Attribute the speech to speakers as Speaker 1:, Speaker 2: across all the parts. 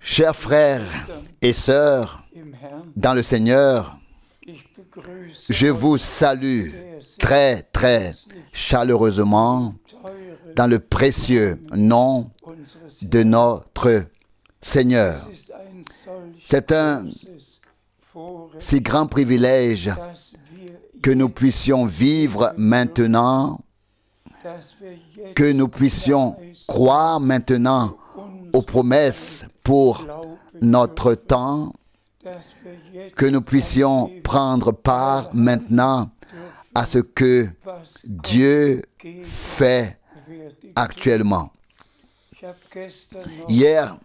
Speaker 1: Chers frères et sœurs dans le Seigneur, je vous salue très, très chaleureusement dans le précieux nom de notre Seigneur. C'est un si grand privilège que nous puissions vivre maintenant, que nous puissions croire maintenant aux promesses pour notre temps, que nous puissions prendre part maintenant à ce que Dieu fait actuellement. Hier,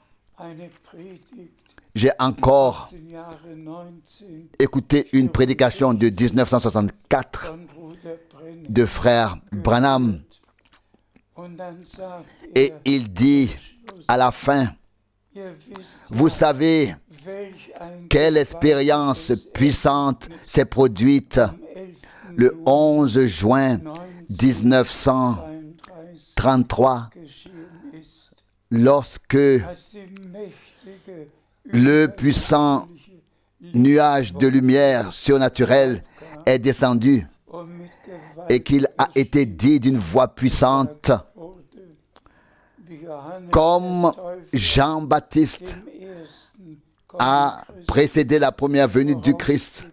Speaker 1: j'ai encore écouté une prédication de 1964 de frère Branham et il dit à la fin, vous savez quelle expérience puissante s'est produite le 11 juin 1933 lorsque le puissant nuage de lumière surnaturelle est descendu et qu'il a été dit d'une voix puissante, comme Jean-Baptiste a précédé la première venue du Christ.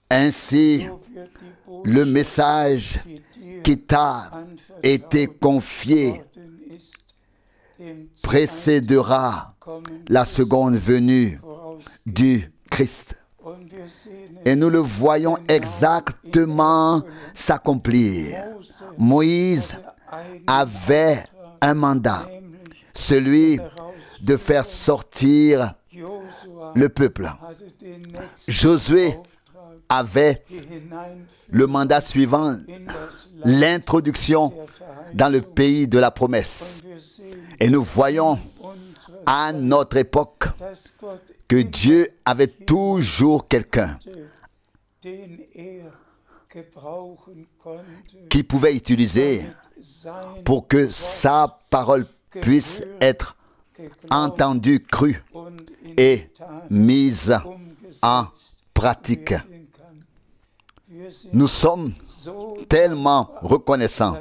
Speaker 1: Ainsi, le message qui t'a été confié précédera la seconde venue du Christ. Et nous le voyons exactement s'accomplir. Moïse avait un mandat, celui de faire sortir le peuple. Josué avait le mandat suivant, l'introduction dans le pays de la promesse. Et nous voyons à notre époque que Dieu avait toujours quelqu'un qui pouvait utiliser pour que sa parole puisse être entendue, crue et mise en pratique. Nous sommes tellement reconnaissants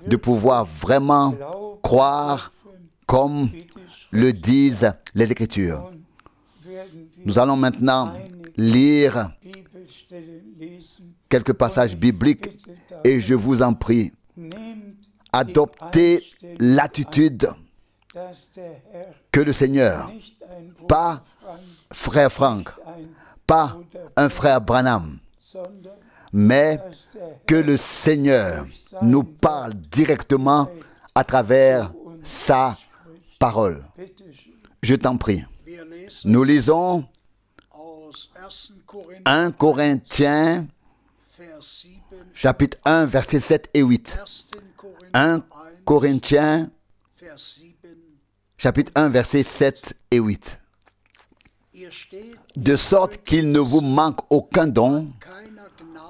Speaker 1: de pouvoir vraiment croire comme le disent les Écritures. Nous allons maintenant lire quelques passages bibliques et je vous en prie, adoptez l'attitude que le Seigneur, pas frère Frank, pas un frère Branham, mais que le Seigneur nous parle directement à travers sa parole. Je t'en prie. Nous lisons 1 Corinthiens, chapitre 1, versets 7 et 8. 1 Corinthiens, chapitre 1, versets 7 et 8. De sorte qu'il ne vous manque aucun don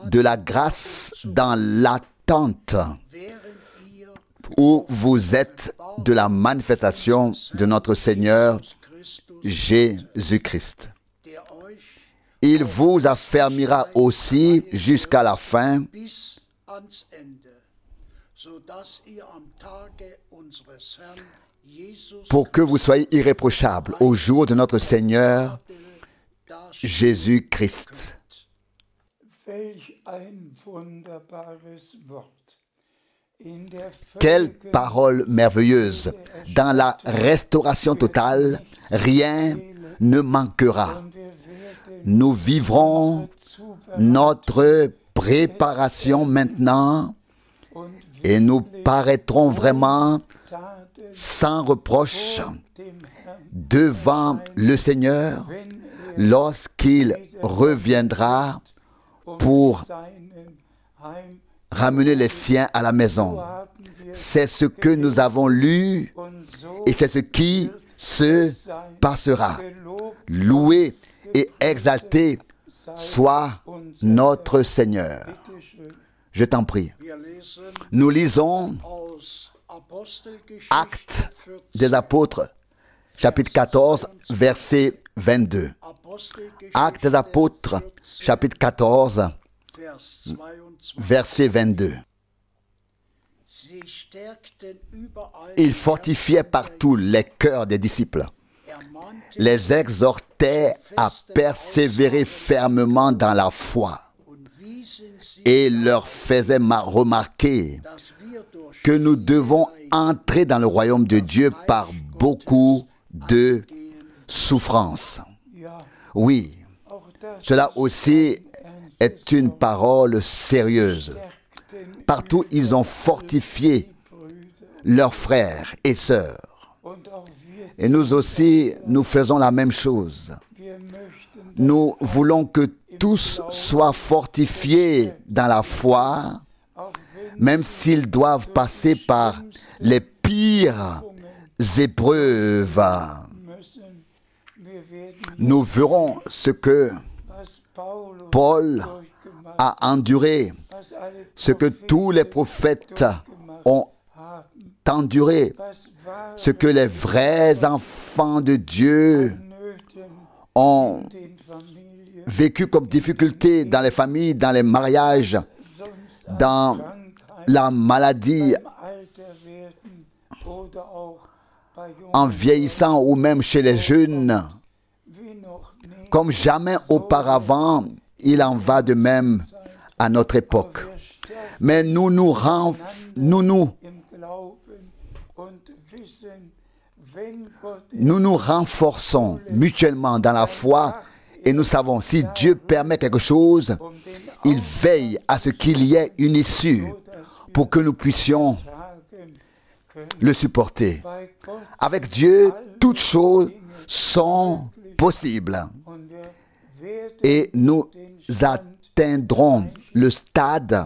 Speaker 1: de la grâce dans l'attente où vous êtes de la manifestation de notre Seigneur Jésus-Christ. Il vous affermira aussi jusqu'à la fin, pour que vous soyez irréprochables au jour de notre Seigneur Jésus-Christ. Quelle parole merveilleuse! Dans la restauration totale, rien ne manquera. Nous vivrons notre préparation maintenant et nous paraîtrons vraiment sans reproche devant le Seigneur lorsqu'il reviendra pour ramener les siens à la maison. C'est ce que nous avons lu et c'est ce qui se passera. Loué et exalté soit notre Seigneur. Je t'en prie. Nous lisons Actes des apôtres, chapitre 14, verset 22. Actes des apôtres, chapitre 14, verset 22. Il fortifiait partout les cœurs des disciples, les exhortait à persévérer fermement dans la foi et leur faisait remarquer que nous devons entrer dans le royaume de Dieu par beaucoup de souffrances. Oui, cela aussi est une parole sérieuse. Partout, ils ont fortifié leurs frères et sœurs. Et nous aussi, nous faisons la même chose. Nous voulons que tous soient fortifiés dans la foi, même s'ils doivent passer par les pires épreuves. Nous verrons ce que Paul a enduré, ce que tous les prophètes ont enduré, ce que les vrais enfants de Dieu ont vécu comme difficulté dans les familles, dans les mariages, dans la maladie, en vieillissant ou même chez les jeunes. Comme jamais auparavant, il en va de même à notre époque. Mais nous nous renforçons mutuellement dans la foi et nous savons, si Dieu permet quelque chose, il veille à ce qu'il y ait une issue pour que nous puissions le supporter. Avec Dieu, toutes choses sont possibles. Et nous atteindrons le stade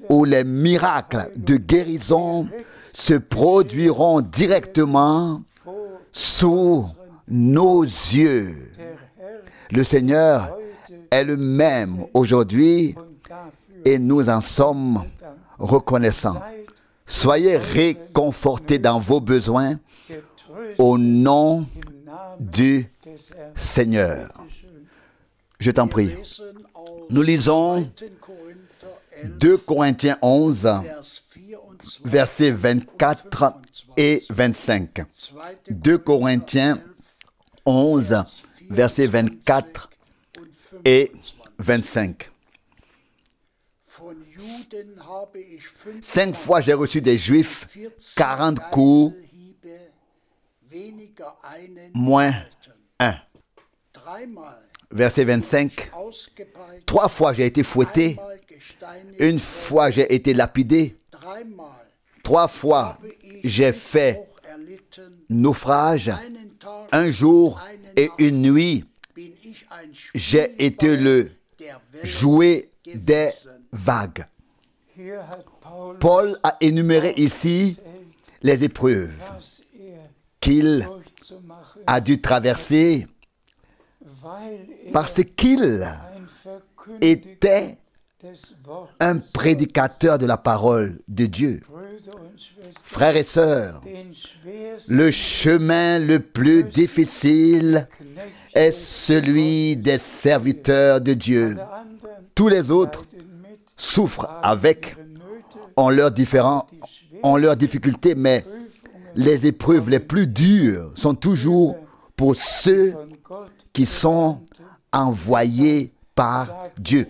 Speaker 1: où les miracles de guérison se produiront directement sous nos yeux. Le Seigneur est le même aujourd'hui et nous en sommes reconnaissants. Soyez réconfortés dans vos besoins au nom du Seigneur. Je t'en prie. Nous lisons 2 Corinthiens 11, versets 24 et 25. 2 Corinthiens 11, versets 24 et 25. 5 fois j'ai reçu des Juifs 40 coups, moins 1. Verset 25. 3 fois j'ai été fouetté, 1 fois j'ai été lapidé, 3 fois j'ai fait naufrage, 1 jour et 1 nuit, j'ai été le jouet des vagues. Paul a énuméré ici les épreuves qu'il a dû traverser parce qu'il était un prédicateur de la parole de Dieu. Frères et sœurs, le chemin le plus difficile est celui des serviteurs de Dieu. Tous les autres souffrent avec, ont leurs difficultés, mais les épreuves les plus dures sont toujours pour ceux qui sont envoyés par Dieu.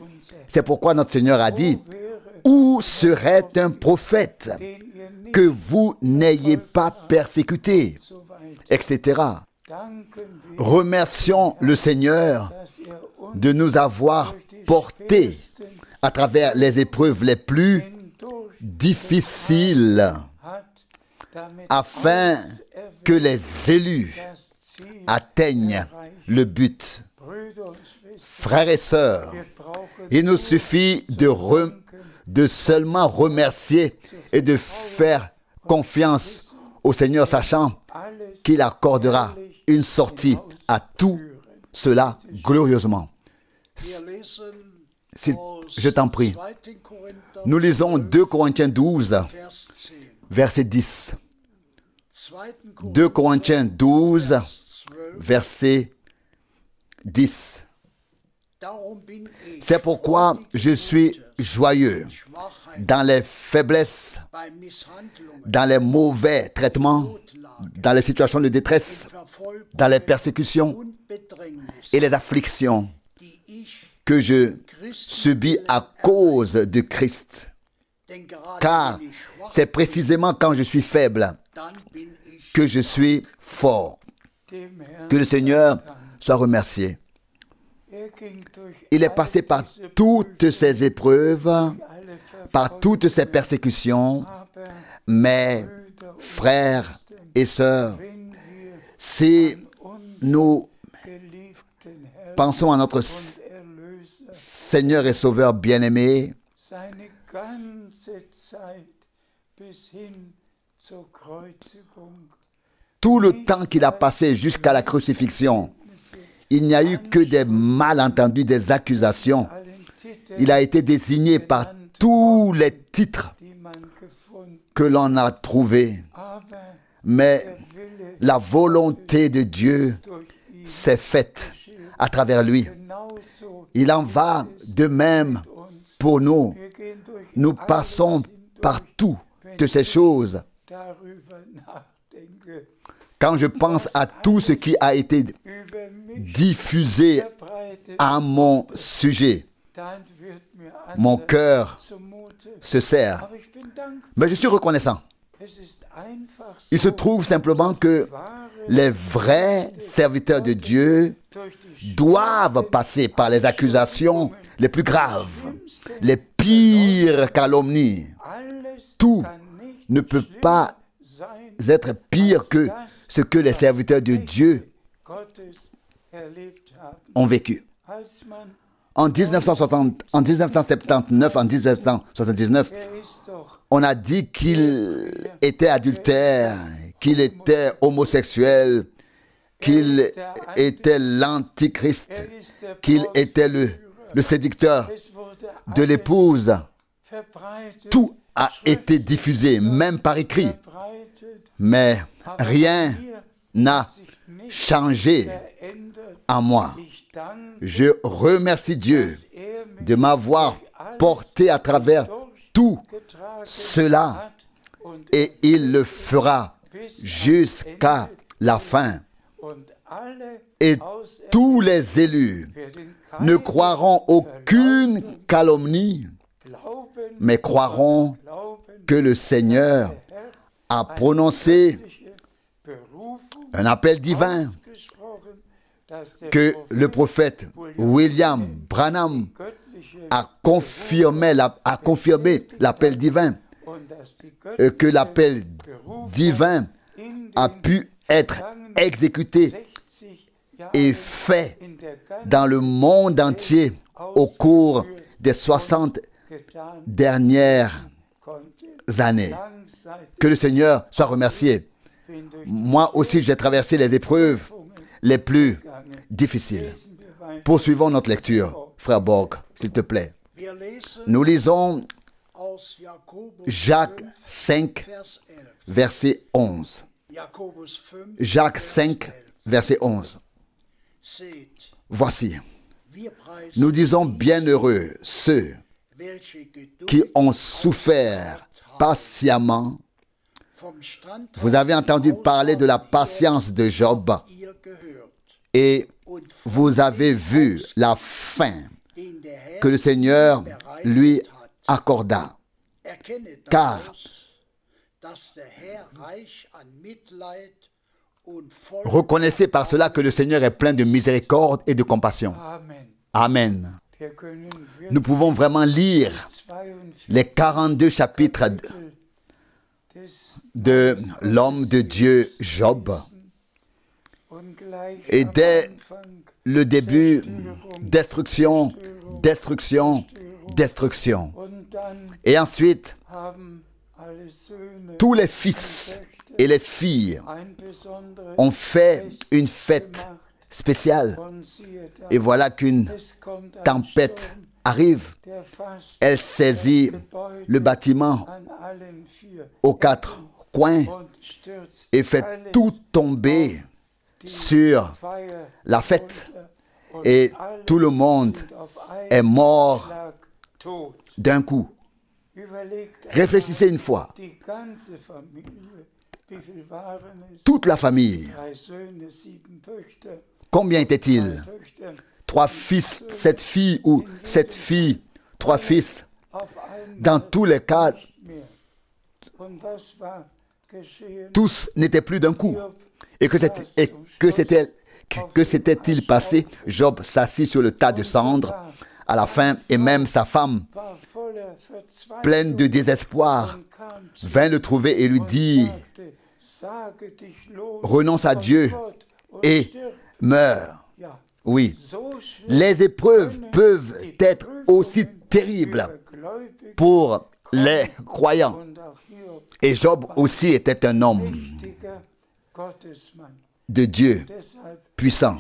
Speaker 1: C'est pourquoi notre Seigneur a dit, « Où serait un prophète que vous n'ayez pas persécuté ?» etc. Remercions le Seigneur de nous avoir portés à travers les épreuves les plus difficiles, afin que les élus atteignent le but. Frères et sœurs, il nous suffit de seulement remercier et de faire confiance au Seigneur, sachant qu'il accordera une sortie à tout cela glorieusement. Je t'en prie. Nous lisons 2 Corinthiens 12, verset 10. 2 Corinthiens 12, verset 10. C'est pourquoi je suis joyeux dans les faiblesses, dans les mauvais traitements, dans les situations de détresse, dans les persécutions et les afflictions que je subis à cause de Christ. Car c'est précisément quand je suis faible que je suis fort. Que le Seigneur soit remercié. Il est passé par toutes ces épreuves, par toutes ces persécutions, mais frères et sœurs, si nous pensons à notre Seigneur et Sauveur bien-aimé, tout le temps qu'il a passé jusqu'à la crucifixion, il n'y a eu que des malentendus, des accusations. Il a été désigné par tous les titres que l'on a trouvés. Mais la volonté de Dieu s'est faite à travers lui. Il en va de même pour nous. Nous passons par toutes ces choses. Quand je pense à tout ce qui a été diffusé à mon sujet, mon cœur se serre. Mais je suis reconnaissant. Il se trouve simplement que les vrais serviteurs de Dieu doivent passer par les accusations les plus graves, les pires calomnies. Tout ne peut pas être pire que ce que les serviteurs de Dieu ont vécu. En 1979, en 1979, on a dit qu'il était adultère, qu'il était homosexuel, qu'il était l'antichrist, qu'il était le séducteur de l'épouse. Tout a été diffusé, même par écrit. Mais rien n'a changé en moi. Je remercie Dieu de m'avoir porté à travers tout cela et il le fera jusqu'à la fin. Et tous les élus ne croiront aucune calomnie, mais croiront que le Seigneur a prononcé un appel divin, que le prophète William Branham a confirmé l'appel divin, que l'appel divin a pu être exécuté et fait dans le monde entier au cours des 60 dernières années. Que le Seigneur soit remercié. Moi aussi, j'ai traversé les épreuves les plus difficiles. Poursuivons notre lecture. Frère Borg, s'il te plaît. Nous lisons Jacques 5, verset 11. Jacques 5, verset 11. Voici, nous disons bienheureux ceux qui ont souffert patiemment. Vous avez entendu parler de la patience de Job et vous avez vu la fin que le Seigneur lui accorda. Car reconnaissez par cela que le Seigneur est plein de miséricorde et de compassion. Amen. Nous pouvons vraiment lire les 42 chapitres de l'homme de Dieu Job. Et dès le début, destruction, destruction, destruction. Et ensuite, tous les fils et les filles ont fait une fête spéciale. Et voilà qu'une tempête arrive, elle saisit le bâtiment aux quatre coins et fait tout tomber sur la fête. Et tout le monde est mort d'un coup. Réfléchissez une fois. Toute la famille, combien était-il? 3 fils, 7 filles ou 7 filles, 3 fils. Dans tous les cas, tous n'étaient plus d'un coup. Et que s'était-il passé? Job s'assit sur le tas de cendres à la fin, et même sa femme, pleine de désespoir, vint le trouver et lui dit: renonce à Dieu et meurs. Oui, les épreuves peuvent être aussi terribles pour les croyants. Et Job aussi était un homme de Dieu puissant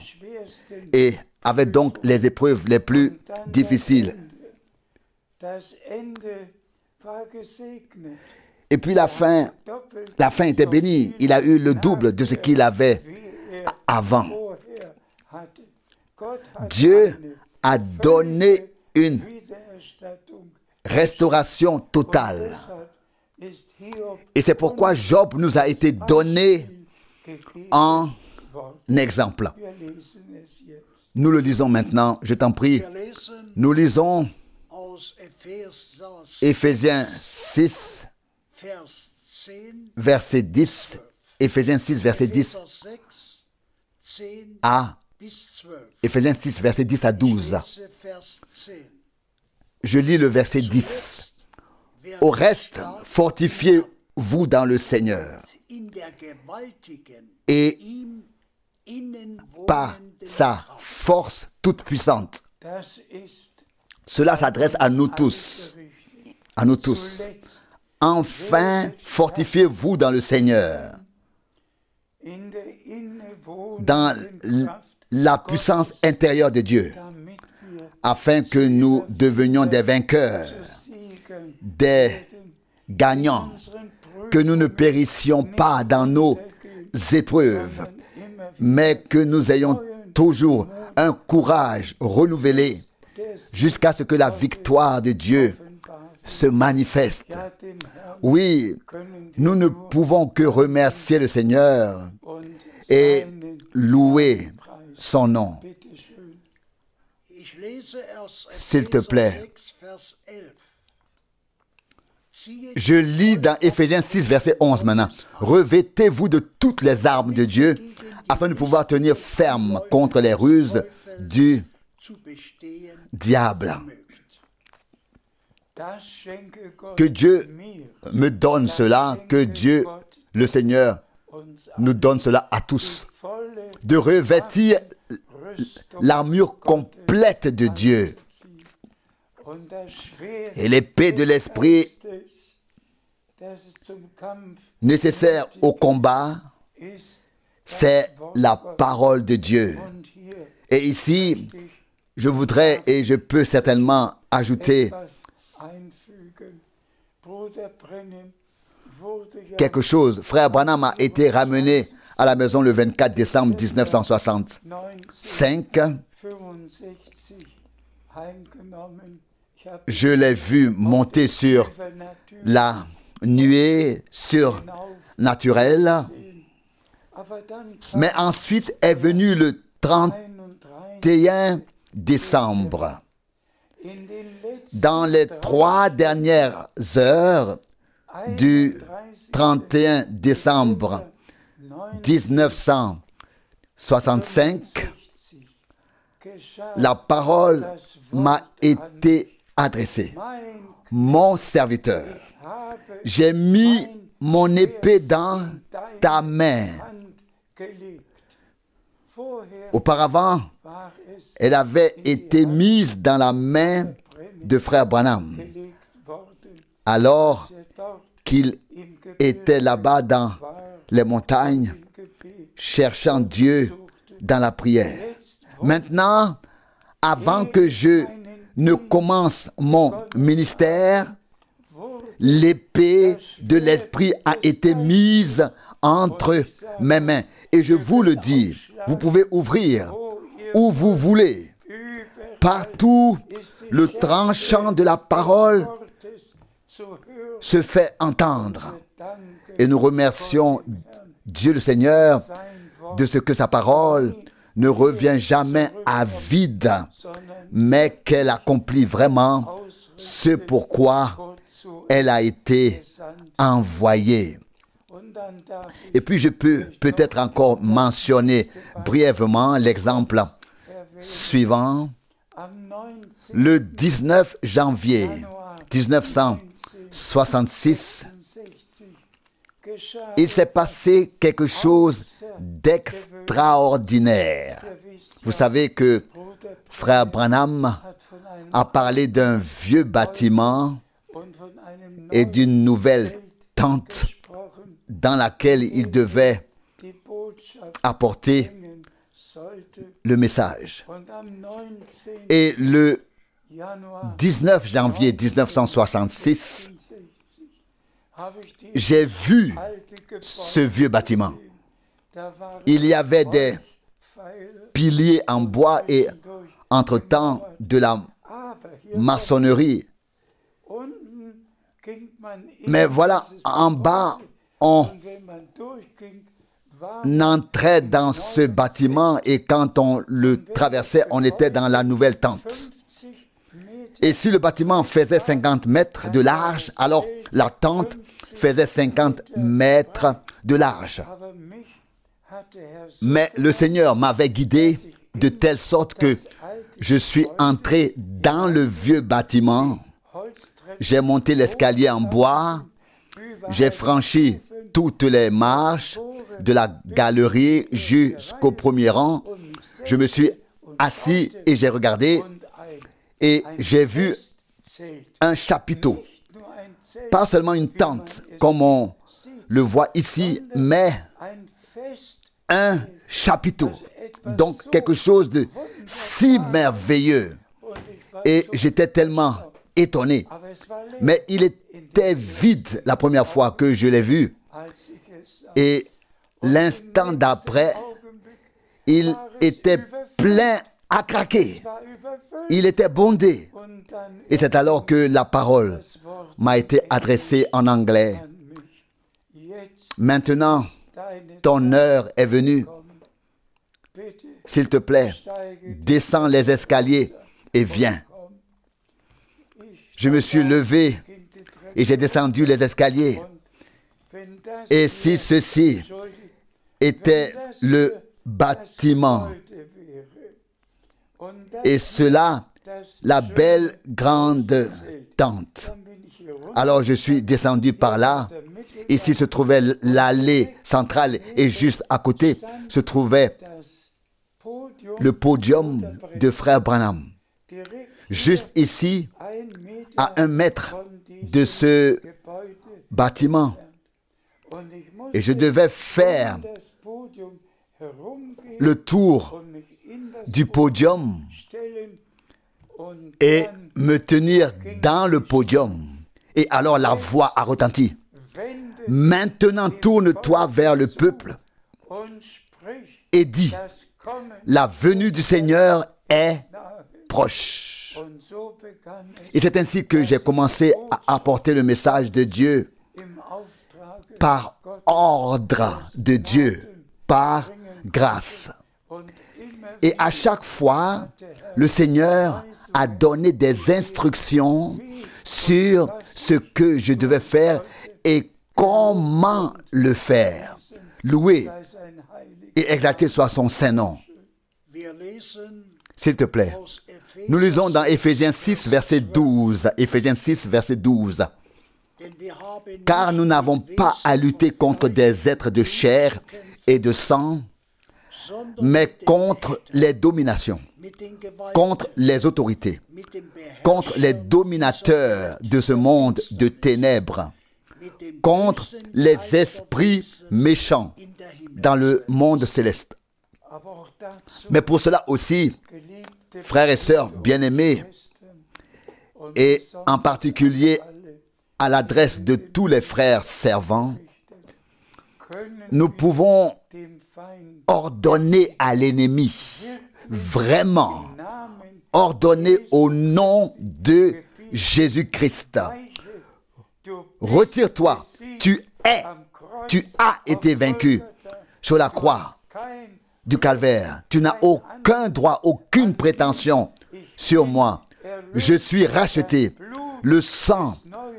Speaker 1: et avait donc les épreuves les plus difficiles. Et puis la fin était bénie. Il a eu le double de ce qu'il avait avant. Dieu a donné une restauration totale. Et c'est pourquoi Job nous a été donné en exemple. Nous le lisons maintenant, je t'en prie. Nous lisons Éphésiens 6, verset 10. Éphésiens 6, verset 10 à Éphésiens 6, verset 10 à 12. Je lis le verset 10. Au reste, fortifiez-vous dans le Seigneur et par sa force toute puissante. Cela s'adresse à nous tous. À nous tous. Enfin, fortifiez-vous dans le Seigneur, dans la puissance intérieure de Dieu, afin que nous devenions des vainqueurs, des gagnants, que nous ne périssions pas dans nos épreuves, mais que nous ayons toujours un courage renouvelé jusqu'à ce que la victoire de Dieu se manifeste. Oui, nous ne pouvons que remercier le Seigneur et louer son nom. S'il te plaît. Je lis dans Éphésiens 6, verset 11 maintenant. Revêtez-vous de toutes les armes de Dieu afin de pouvoir tenir ferme contre les ruses du diable. Que Dieu me donne cela, que Dieu, le Seigneur, nous donne cela à tous. De revêtir l'armure complète de Dieu. Et l'épée de l'esprit nécessaire au combat, c'est la parole de Dieu. Et ici, je voudrais et je peux certainement ajouter quelque chose. Frère Branham a été ramené à la maison le 24 décembre 1965. Je l'ai vu monter sur la nuée surnaturelle. Mais ensuite est venu le 31 décembre. Dans les 3 dernières heures du 31 décembre 1965, la parole m'a été adressée. Mon serviteur, j'ai mis mon épée dans ta main. Auparavant, elle avait été mise dans la main de frère Branham, alors qu'il était là-bas dans les montagnes, cherchant Dieu dans la prière. Maintenant, avant que je ne commence mon ministère, l'épée de l'Esprit a été mise entre mes mains. Et je vous le dis, vous pouvez ouvrir où vous voulez. Partout, le tranchant de la parole se fait entendre. Et nous remercions Dieu le Seigneur de ce que sa parole ne revient jamais à vide, mais qu'elle accomplit vraiment ce pourquoi elle a été envoyée. Et puis je peux peut-être encore mentionner brièvement l'exemple suivant. Le 19 janvier 1966, il s'est passé quelque chose d'extraordinaire. Vous savez que frère Branham a parlé d'un vieux bâtiment et d'une nouvelle tente dans laquelle il devait apporter le message. Et le 19 janvier 1966, j'ai vu ce vieux bâtiment. Il y avait des piliers en bois et entre-temps de la maçonnerie. Mais voilà, en bas, on entrait dans ce bâtiment et quand on le traversait, on était dans la nouvelle tente. Et si le bâtiment faisait 50 mètres de large, alors la tente faisait 50 mètres de large. Mais le Seigneur m'avait guidé de telle sorte que je suis entré dans le vieux bâtiment. J'ai monté l'escalier en bois. J'ai franchi toutes les marches de la galerie jusqu'au premier rang. Je me suis assis et j'ai regardé et j'ai vu un chapiteau. Pas seulement une tente comme on le voit ici, mais un chapiteau. Donc quelque chose de si merveilleux. Et j'étais tellement étonné. Mais il était vide la première fois que je l'ai vu. Et l'instant d'après, il était plein à craquer. Il était bondé. Et c'est alors que la parole m'a été adressée en anglais. Maintenant, ton heure est venue. S'il te plaît, descends les escaliers et viens. Je me suis levé et j'ai descendu les escaliers. Et si ceci était le bâtiment, et cela, la belle grande tente, alors je suis descendu par là. Ici se trouvait l'allée centrale et juste à côté se trouvait le podium de frère Branham. Juste ici, à 1 mètre de ce bâtiment. Et je devais faire le tour du podium et me tenir dans le podium. Et alors la voix a retenti. Maintenant tourne-toi vers le peuple et dis, la venue du Seigneur est proche. Et c'est ainsi que j'ai commencé à apporter le message de Dieu par ordre de Dieu, par grâce. Et à chaque fois, le Seigneur a donné des instructions sur ce que je devais faire et comment le faire. Loué et exalté soit son saint nom. S'il te plaît. Nous lisons dans Éphésiens 6, verset 12. Éphésiens 6, verset 12. Car nous n'avons pas à lutter contre des êtres de chair et de sang, mais contre les dominations, contre les autorités, contre les dominateurs de ce monde de ténèbres, contre les esprits méchants dans le monde céleste. Mais pour cela aussi, frères et sœurs bien-aimés, et en particulier à l'adresse de tous les frères servants, nous pouvons ordonner à l'ennemi, vraiment, ordonner au nom de Jésus-Christ. Retire-toi, tu as été vaincu sur la croix du calvaire. Tu n'as aucun droit, aucune prétention sur moi. Je suis racheté. Le sang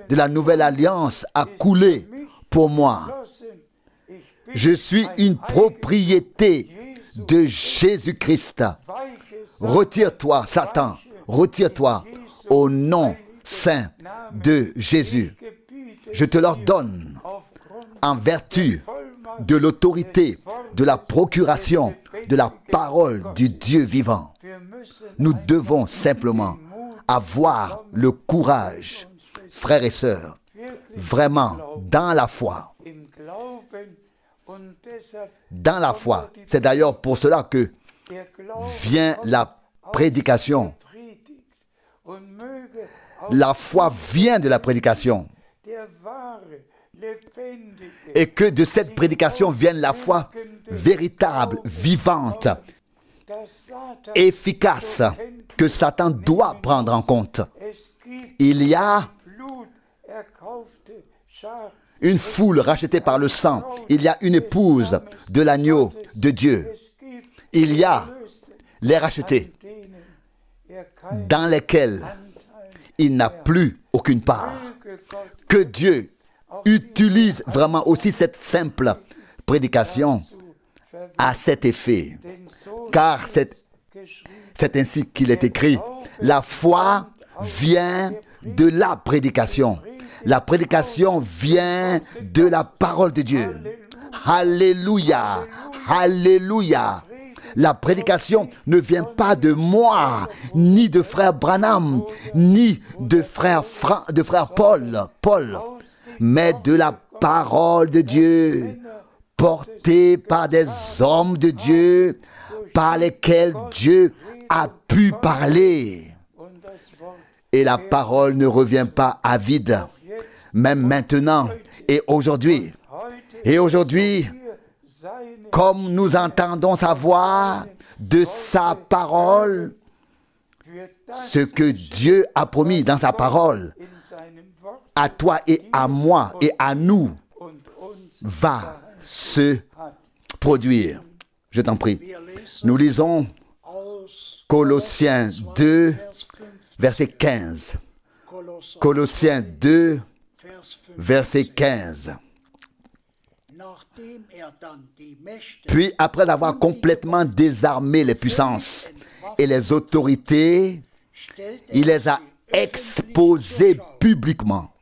Speaker 1: de la nouvelle alliance a coulé pour moi. Je suis une propriété de Jésus-Christ. Retire-toi, Satan, retire-toi au nom saint de Jésus. Je te l'ordonne en vertu de l'autorité, de la procuration, de la parole du Dieu vivant. Nous devons simplement avoir le courage, frères et sœurs, vraiment dans la foi. Dans la foi. C'est d'ailleurs pour cela que vient la prédication. La foi vient de la prédication. Et que de cette prédication vienne la foi véritable, vivante, efficace, que Satan doit prendre en compte. Il y a une foule rachetée par le sang. Il y a une épouse de l'agneau de Dieu. Il y a les rachetés dans lesquels il n'a plus aucune part. Que Dieu utilise vraiment aussi cette simple prédication à cet effet. Car c'est ainsi qu'il est écrit. La foi vient de la prédication. La prédication vient de la parole de Dieu. Alléluia, alléluia. La prédication ne vient pas de moi, ni de frère Branham, ni de frère Paul, mais de la parole de Dieu, portée par des hommes de Dieu, par lesquels Dieu a pu parler. Et la parole ne revient pas à vide, même maintenant et aujourd'hui. Et aujourd'hui, comme nous entendons sa voix de sa parole, ce que Dieu a promis dans sa parole, à toi et à moi et à nous, va se produire. Je t'en prie. Nous lisons Colossiens 2, verset 15. Colossiens 2, verset 15. Puis, après avoir complètement désarmé les puissances et les autorités, il les a exposées publiquement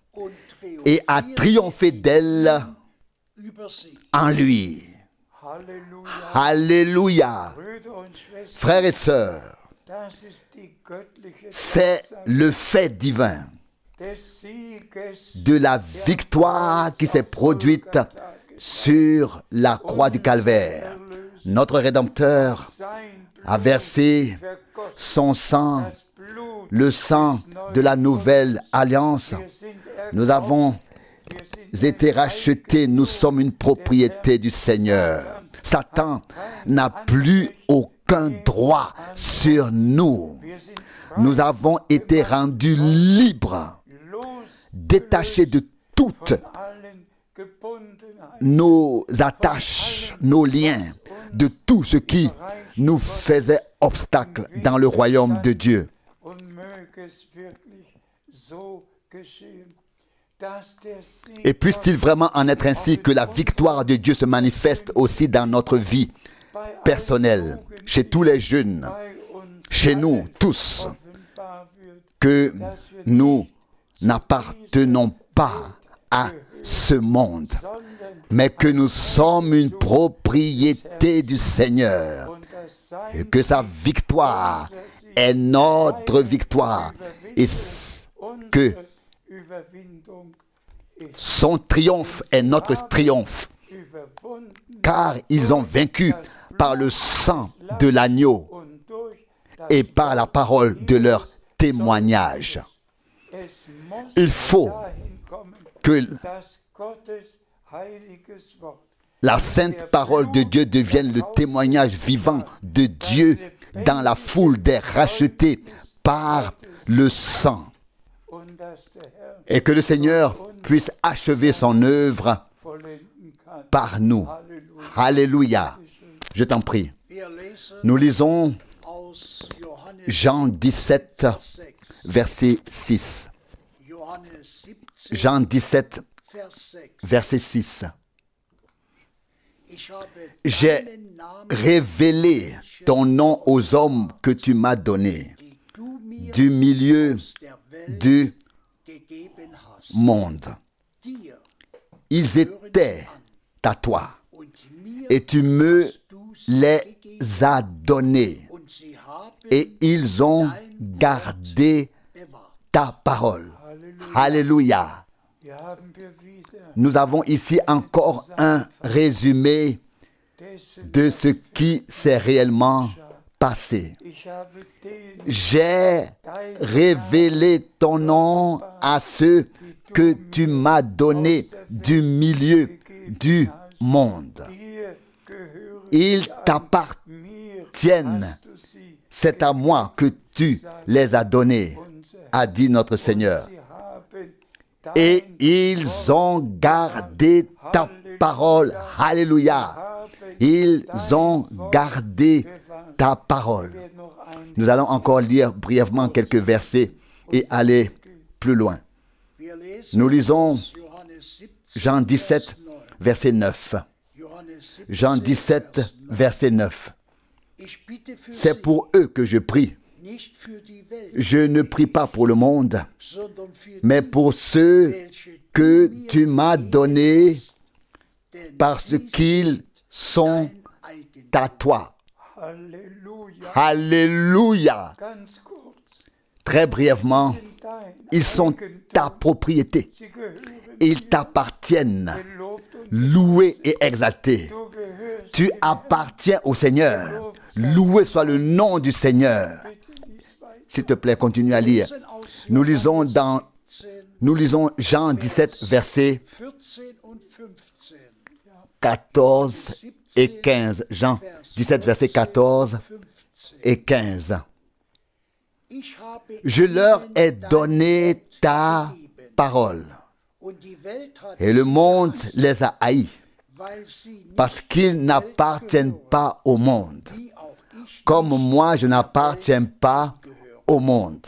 Speaker 1: et a triomphé d'elles en lui. Alléluia. Frères et sœurs, c'est le fait divin de la victoire qui s'est produite sur la croix du calvaire. Notre Rédempteur a versé son sang, le sang de la nouvelle alliance. Nous avons été rachetés, nous sommes une propriété du Seigneur. Satan n'a plus aucun droit sur nous. Nous avons été rendus libres, détachés de toutes nos attaches, nos liens, de tout ce qui nous faisait obstacle dans le royaume de Dieu. Et puisse-t-il vraiment en être ainsi que la victoire de Dieu se manifeste aussi dans notre vie personnelle, chez tous les jeunes, chez nous tous, que nous n'appartenons pas à ce monde, mais que nous sommes une propriété du Seigneur, et que sa victoire est notre victoire, et que son triomphe est notre triomphe, car ils ont vaincu par le sang de l'agneau et par la parole de leur témoignage. Il faut que la sainte parole de Dieu devienne le témoignage vivant de Dieu dans la foule des rachetés par le sang. Et que le Seigneur puisse achever son œuvre par nous. Alléluia. Je t'en prie. Nous lisons Jean 17, verset 6. Jean 17, verset 6. J'ai révélé ton nom aux hommes que tu m'as donnés du milieu du monde. Ils étaient à toi et tu me les as donnés et ils ont gardé ta parole. Alléluia. Nous avons ici encore un résumé de ce qui s'est réellement passé. J'ai révélé ton nom à ceux que tu m'as donnés du milieu du monde. Ils t'appartiennent. C'est à moi que tu les as donnés, a dit notre Seigneur. Et ils ont gardé ta parole. Alléluia. Ils ont gardé ta parole. Nous allons encore lire brièvement quelques versets et aller plus loin. Nous lisons Jean 17, verset 9. Jean 17, verset 9. C'est pour eux que je prie. Je ne prie pas pour le monde, mais pour ceux que tu m'as donnés parce qu'ils sont à toi. Alléluia. Très brièvement, ils sont ta propriété. Ils t'appartiennent. Loué et exalté. Tu appartiens au Seigneur. Loué soit le nom du Seigneur. S'il te plaît, continue à lire. Nous lisons Jean 17, versets 14 et 15. Jean 17, versets 14 et 15. Je leur ai donné ta parole. Et le monde les a haïs parce qu'ils n'appartiennent pas au monde. Comme moi, je n'appartiens pas au monde.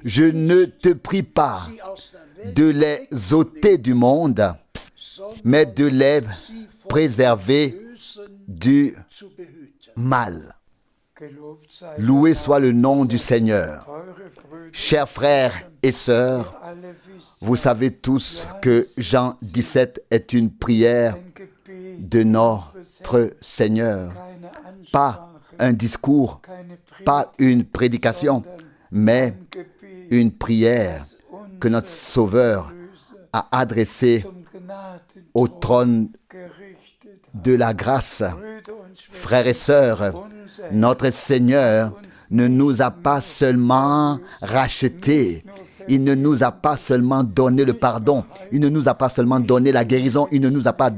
Speaker 1: Je ne te prie pas de les ôter du monde, mais de les préserver du mal. Loué soit le nom du Seigneur. Chers frères et sœurs, vous savez tous que Jean 17 est une prière de notre Seigneur. Pas un discours, pas une prédication, mais une prière que notre Sauveur a adressée au trône de la grâce. Frères et sœurs, notre Seigneur ne nous a pas seulement rachetés, il ne nous a pas seulement donné le pardon, il ne nous a pas seulement donné la guérison, il ne nous a pas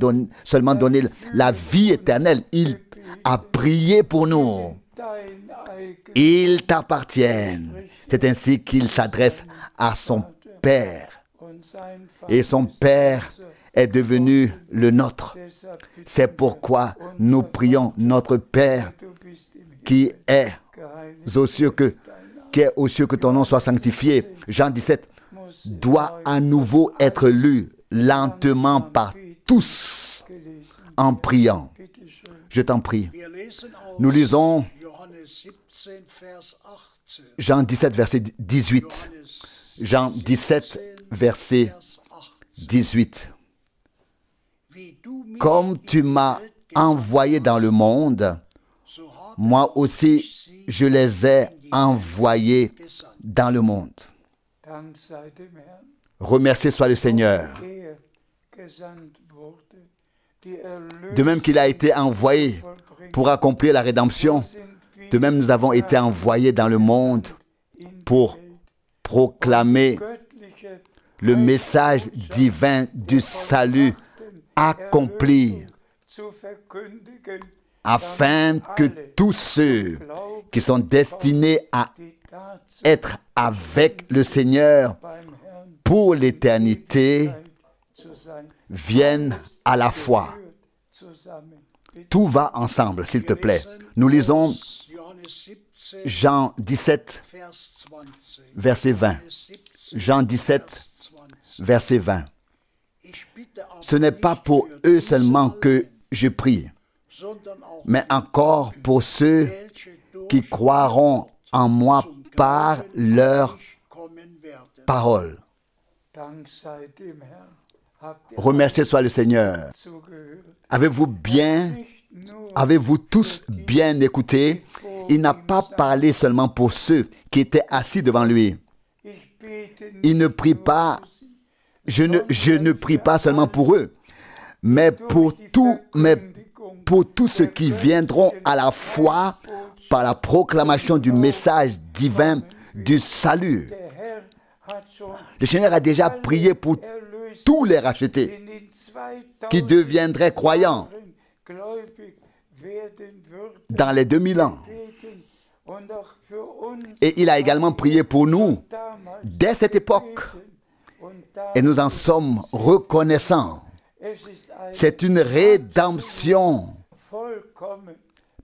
Speaker 1: seulement donné la vie éternelle, il a prié pour nous. Ils t'appartiennent. C'est ainsi qu'il s'adresse à son Père. Et son Père est devenu le nôtre. C'est pourquoi nous prions notre Père qui est aux cieux, que ton nom soit sanctifié. Jean 17 doit à nouveau être lu lentement par tous en priant. Je t'en prie. Nous lisons Jean 17, verset 18. Jean 17, verset 18. Comme tu m'as envoyé dans le monde, moi aussi je les ai envoyés dans le monde. Remercié soit le Seigneur. De même qu'il a été envoyé pour accomplir la rédemption, de même nous avons été envoyés dans le monde pour proclamer le message divin du salut accompli, afin que tous ceux qui sont destinés à être avec le Seigneur pour l'éternité viennent à la foi. Tout va ensemble, s'il te plaît. Nous lisons Jean 17, verset 20. Jean 17, verset 20. Ce n'est pas pour eux seulement que je prie, mais encore pour ceux qui croiront en moi par leur parole. Remerciez soit le Seigneur. Avez-vous tous bien écouté? Il n'a pas parlé seulement pour ceux qui étaient assis devant lui. Il ne prie pas, je ne prie pas seulement pour eux, mais pour tous ceux qui viendront à la foi par la proclamation du message divin du salut. Le Seigneur a déjà prié pour tous les rachetés qui deviendraient croyants dans les 2000 ans. Et il a également prié pour nous dès cette époque. Et nous en sommes reconnaissants. C'est une rédemption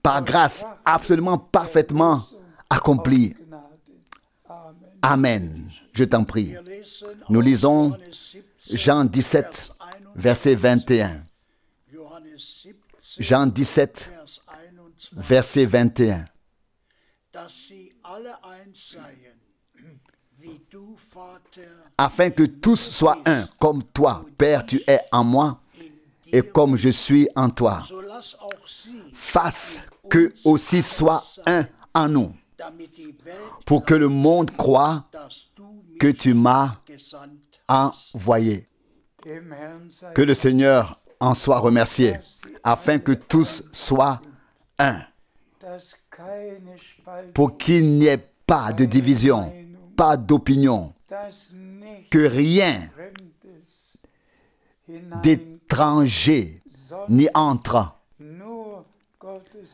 Speaker 1: par grâce absolument parfaitement accomplie. Amen. Je t'en prie. Nous lisons Jean 17, verset 21. Jean 17, verset 21. Afin que tous soient un, comme toi, Père, tu es en moi, et comme je suis en toi. Fasse qu'eux aussi soient un en nous, pour que le monde croie que tu m'as envoyé. Que le Seigneur en soit remercié, afin que tous soient un, pour qu'il n'y ait pas de division, pas d'opinion, que rien d'étranger n'y entre,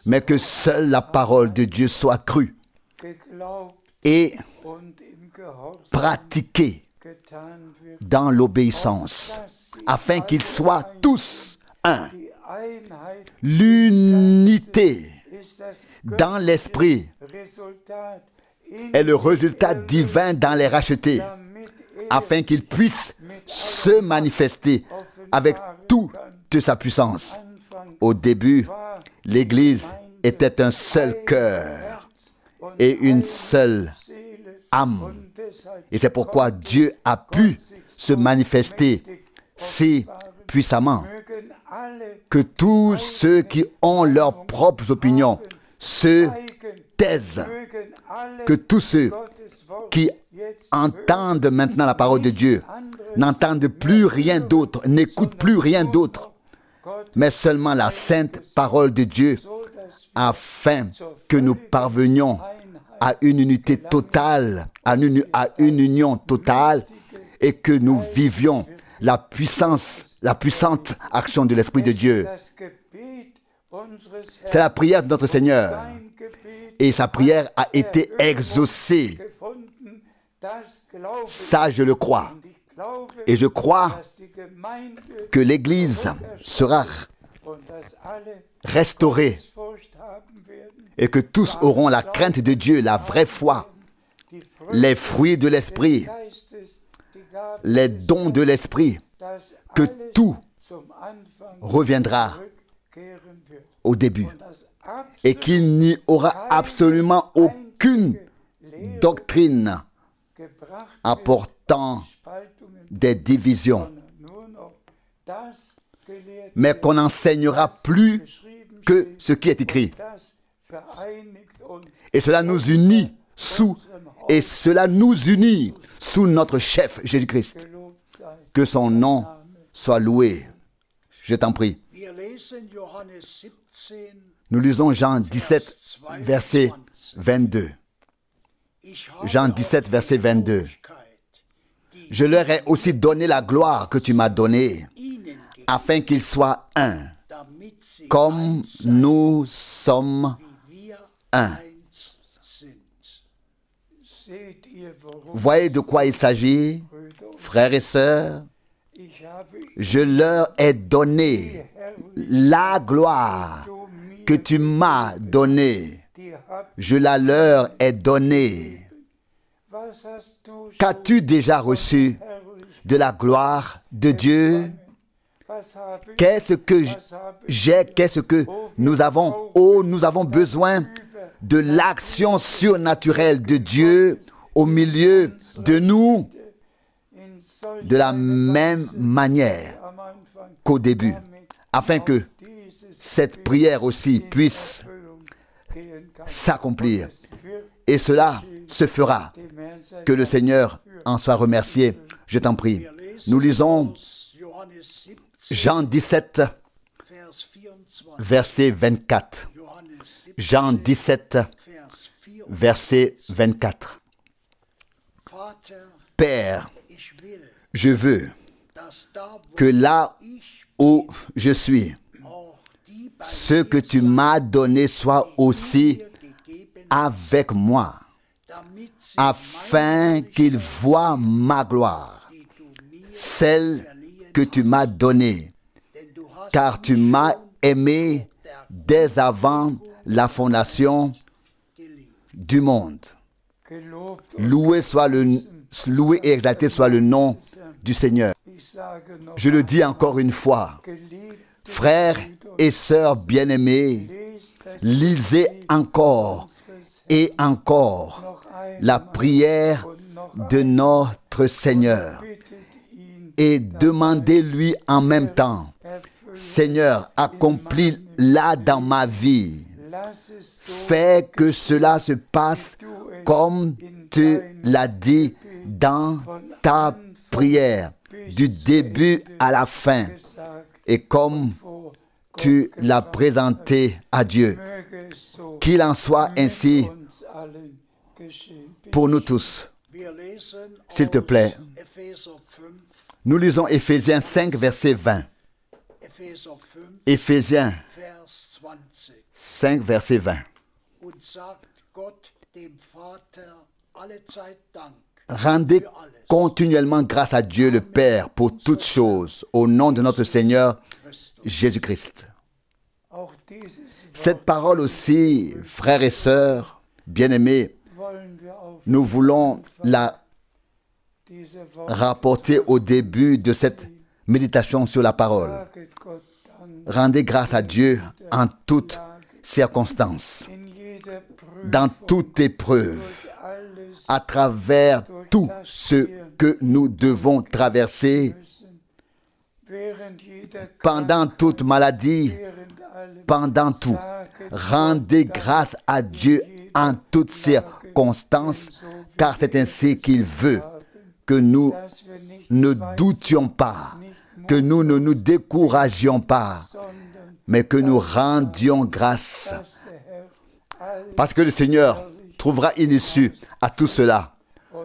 Speaker 1: mais que seule la parole de Dieu soit crue et pratiquée dans l'obéissance, afin qu'ils soient tous un. L'unité dans l'esprit est le résultat divin dans les rachetés, afin qu'ils puissent se manifester avec toute sa puissance. Au début, l'Église était un seul cœur et une seule âme. Et c'est pourquoi Dieu a pu se manifester si puissamment que tous ceux qui ont leurs propres opinions se taisent, que tous ceux qui entendent maintenant la parole de Dieu n'entendent plus rien d'autre, n'écoutent plus rien d'autre, mais seulement la sainte parole de Dieu, afin que nous parvenions à une unité totale, à une union totale, et que nous vivions la puissante action de l'Esprit de Dieu. C'est la prière de notre Seigneur. Et sa prière a été exaucée. Ça, je le crois. Et je crois que l'Église sera restaurée et que tous auront la crainte de Dieu, la vraie foi, les fruits de l'Esprit, les dons de l'Esprit, que tout reviendra au début et qu'il n'y aura absolument aucune doctrine apportant des divisions, mais qu'on n'enseignera plus que ce qui est écrit. Et cela nous unit sous notre chef Jésus-Christ. Que son nom soit loué. Je t'en prie. Nous lisons Jean 17, verset 22. Jean 17, verset 22. Je leur ai aussi donné la gloire que tu m'as donnée, afin qu'ils soient un, comme nous sommes un. Voyez de quoi il s'agit, frères et sœurs? Je leur ai donné la gloire que tu m'as donnée. Je la leur ai donnée. Qu'as-tu déjà reçu de la gloire de Dieu? Qu'est-ce que j'ai, qu'est-ce que nous avons? Oh, nous avons besoin de l'action surnaturelle de Dieu au milieu de nous, de la même manière qu'au début, afin que cette prière aussi puisse s'accomplir. Et cela se fera. Que le Seigneur en soit remercié. Je t'en prie. Nous lisons Jean 17, verset 24. Jean 17, verset 24. Père, je veux que là où je suis, ce que tu m'as donné soit aussi avec moi, afin qu'ils voient ma gloire, celle que tu m'as donnée, car tu m'as aimé dès avant la fondation du monde. Loué et exalté soit le nom du Seigneur. Je le dis encore une fois, frères et sœurs bien-aimés, lisez encore et encore la prière de notre Seigneur et demandez-lui en même temps, Seigneur, accomplis-la dans ma vie. Fais que cela se passe comme tu l'as dit dans ta prière, du début à la fin, et comme tu l'as présenté à Dieu. Qu'il en soit ainsi pour nous tous. S'il te plaît, nous lisons Éphésiens 5, verset 20. Éphésiens 5, verset 20. Rendez continuellement grâce à Dieu le Père pour toutes choses, au nom de notre Seigneur Jésus-Christ. Cette parole aussi, frères et sœurs, bien-aimés, nous voulons la rapporter au début de cette méditation sur la parole. Rendez grâce à Dieu en toutes circonstances, dans toute épreuve, à travers tout ce que nous devons traverser, pendant toute maladie, pendant tout. Rendez grâce à Dieu en toutes circonstances, car c'est ainsi qu'il veut que nous ne doutions pas, que nous ne nous découragions pas, mais que nous rendions grâce. Parce que le Seigneur trouvera une issue à tout cela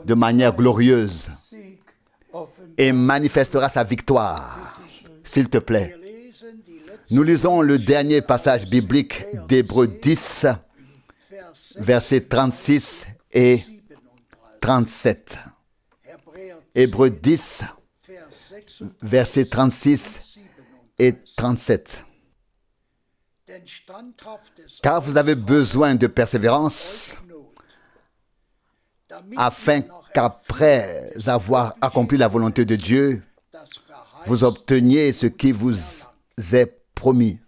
Speaker 1: de manière glorieuse et manifestera sa victoire. S'il te plaît. Nous lisons le dernier passage biblique d'Hébreux 10, versets 36 et 37. Hébreux 10, versets 36 et 37. Car vous avez besoin de persévérance, afin qu'après avoir accompli la volonté de Dieu, vous obteniez ce qui vous est promis.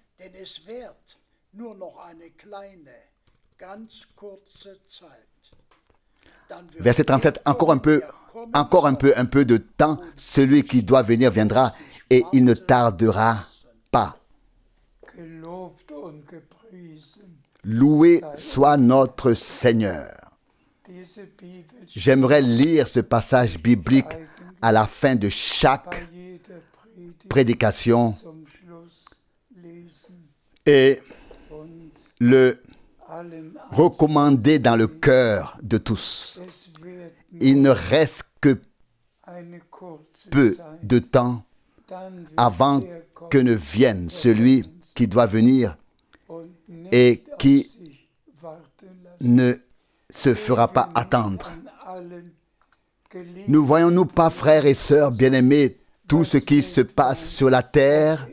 Speaker 1: Verset 37, encore un peu de temps, celui qui doit venir viendra et il ne tardera pas. Loué soit notre Seigneur. J'aimerais lire ce passage biblique à la fin de chaque prédication et le recommandé dans le cœur de tous. Il ne reste que peu de temps avant que ne vienne celui qui doit venir et qui ne se fera pas attendre. Ne voyons-nous pas, frères et sœurs bien-aimés, tout ce qui se passe sur la terre?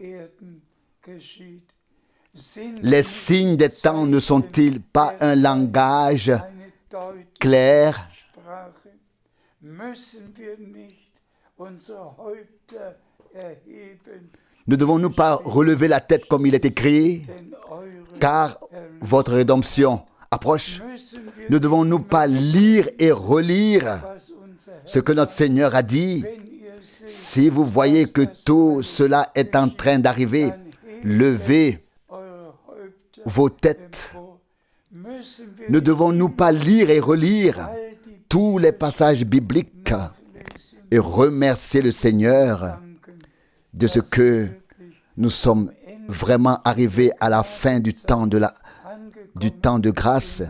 Speaker 1: Les signes des temps ne sont-ils pas un langage clair? Ne devons-nous pas relever la tête comme il est écrit, car votre rédemption approche? Ne devons-nous pas lire et relire ce que notre Seigneur a dit? Si vous voyez que tout cela est en train d'arriver, levez vos têtes. Ne devons-nous pas lire et relire tous les passages bibliques et remercier le Seigneur de ce que nous sommes vraiment arrivés à la fin du temps de grâce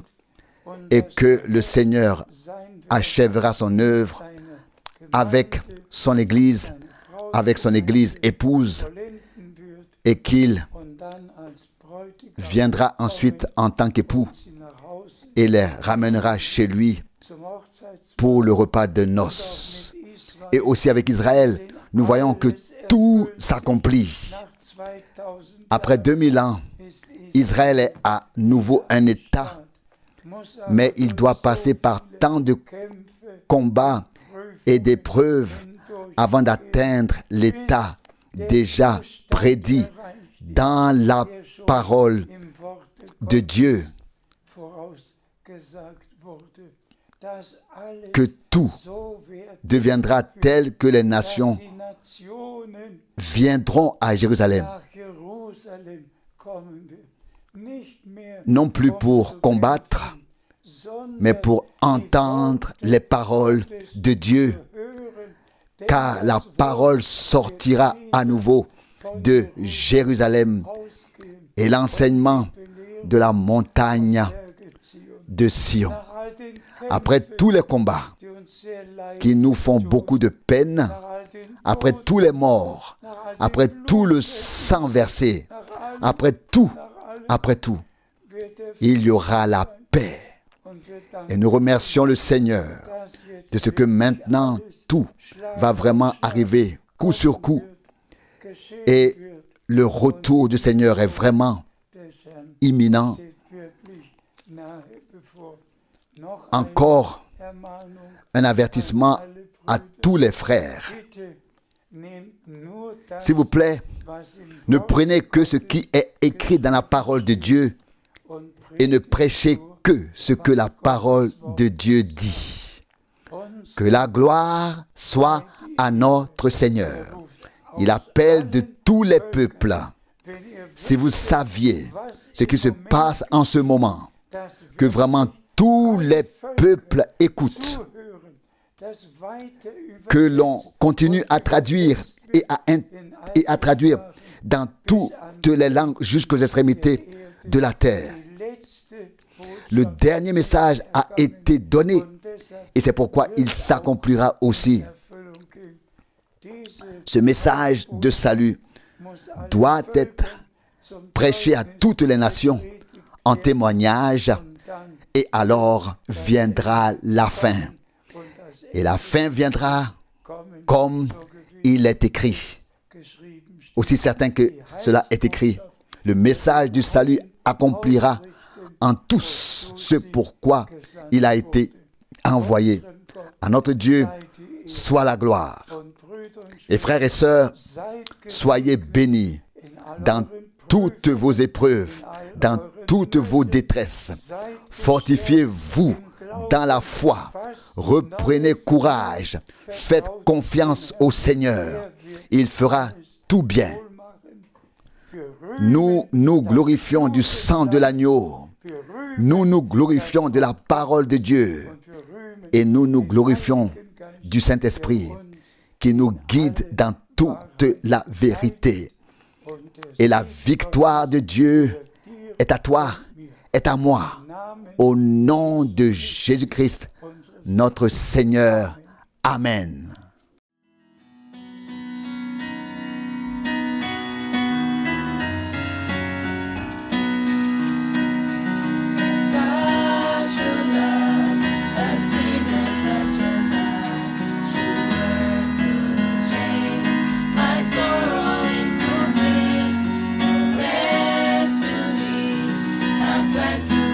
Speaker 1: et que le Seigneur achèvera son œuvre avec son Église épouse, et qu'il viendra ensuite en tant qu'époux et les ramènera chez lui pour le repas de noces. Et aussi avec Israël, nous voyons que tout s'accomplit. Après 2000 ans, Israël est à nouveau un État, mais il doit passer par tant de combats et d'épreuves avant d'atteindre l'état déjà prédit dans la parole de Dieu, que tout deviendra tel que les nations viendront à Jérusalem, non plus pour combattre, mais pour entendre les paroles de Dieu, car la parole sortira à nouveau de Jérusalem et l'enseignement de la montagne de Sion. Après tous les combats qui nous font beaucoup de peine, après tous les morts, après tout le sang versé, après tout, il y aura la paix. Et nous remercions le Seigneur de ce que maintenant tout va vraiment arriver coup sur coup. Et le retour du Seigneur est vraiment imminent. Encore un avertissement à tous les frères. S'il vous plaît, ne prenez que ce qui est écrit dans la parole de Dieu et ne prêchez que ce que la parole de Dieu dit. Que la gloire soit à notre Seigneur. Il appelle de tous les peuples. Si vous saviez ce qui se passe en ce moment, que vraiment tous les peuples écoutent, que l'on continue à traduire et à traduire dans toutes les langues jusqu'aux extrémités de la terre. Le dernier message a été donné et c'est pourquoi il s'accomplira aussi. Ce message de salut doit être prêché à toutes les nations en témoignage et alors viendra la fin. Et la fin viendra comme il est écrit. Aussi certain que cela est écrit, le message du salut accomplira en tous ce pourquoi il a été envoyé. À notre Dieu soit la gloire. Et frères et sœurs, soyez bénis dans toutes vos épreuves, dans toutes vos détresses. Fortifiez-vous dans la foi. Reprenez courage. Faites confiance au Seigneur. Il fera tout bien. Nous nous glorifions du sang de l'agneau. Nous nous glorifions de la parole de Dieu. Et nous nous glorifions du Saint-Esprit qui nous guide dans toute la vérité. Et la victoire de Dieu est à toi, est à moi. Au nom de Jésus-Christ, notre Seigneur. Amen.
Speaker 2: Back to